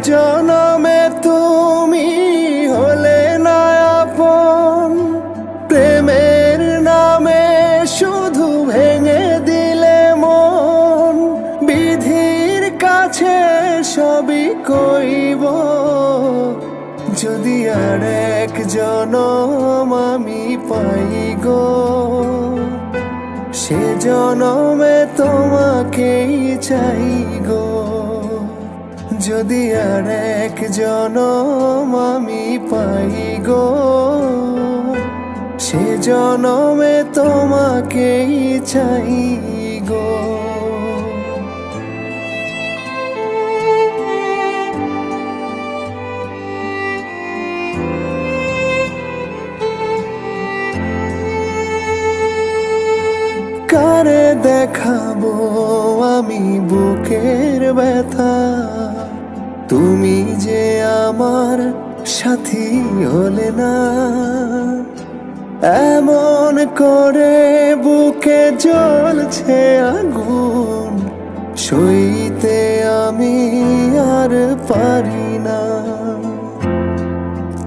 জনমে তুমি হলে না আপন, প্রেমের নামে শুধু ভেঙে দিলে মন। বিধির কাছে সবই কইব, যদি আর এক জনম আমি পাই গো, সে জনমে তোমাকেই চাই গো। যদি আর এক জনম আমি পাই গো, সে জনমে তোমাকেই চাই গো। কারে দেখাবো আমি বুকের ব্যথা, তুমি যে আমার সাথী হলে না। এমন করে বুকে জ্বলছে আগুন, সইতে আমি আর পারি না।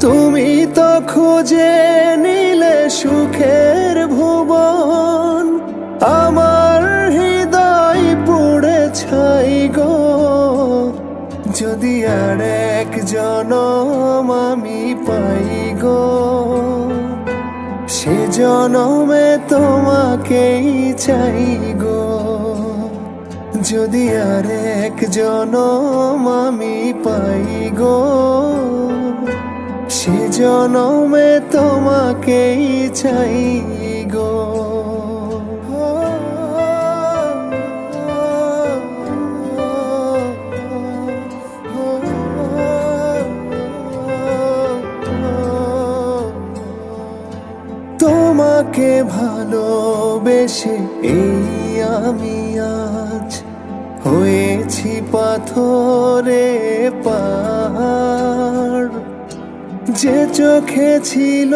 তুমি তো খুঁজে নিলে সুখের ভুবন, আমার হৃদয় পুড়ে ছাই গো। যদি আর এক জনম আমি পাই গো, সে জনমে তোমাকেই চাই গো। যদি আর এক জনম আমি পাই গো, সে জনমে তোমাকেই চাই গো। তোমাকে ভালোবেসে এই আমি আজ হয়েছি পাথরে পাহাড়। যে চোখে ছিল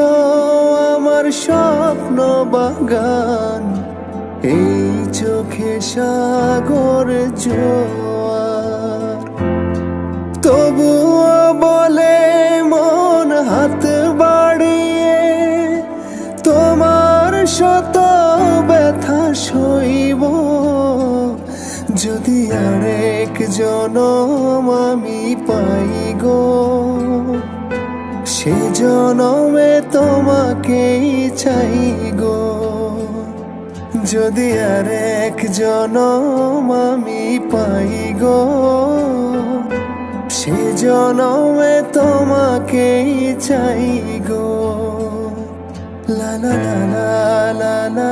আমার স্বপ্ন বাগান, এই চোখে সাগর জোয়ার। তবুও বলে মন হাত বাড়িয়ে, তোমার শত ব্যথা সইব। যদি আর এক জনম আমি পাই গো, সে জনমে তোমাকেই চাই গো। যদি আর এক জনম আমি পাই গো, সে জনমে তোমাকেই চাই গো। লা লা লা লা লা।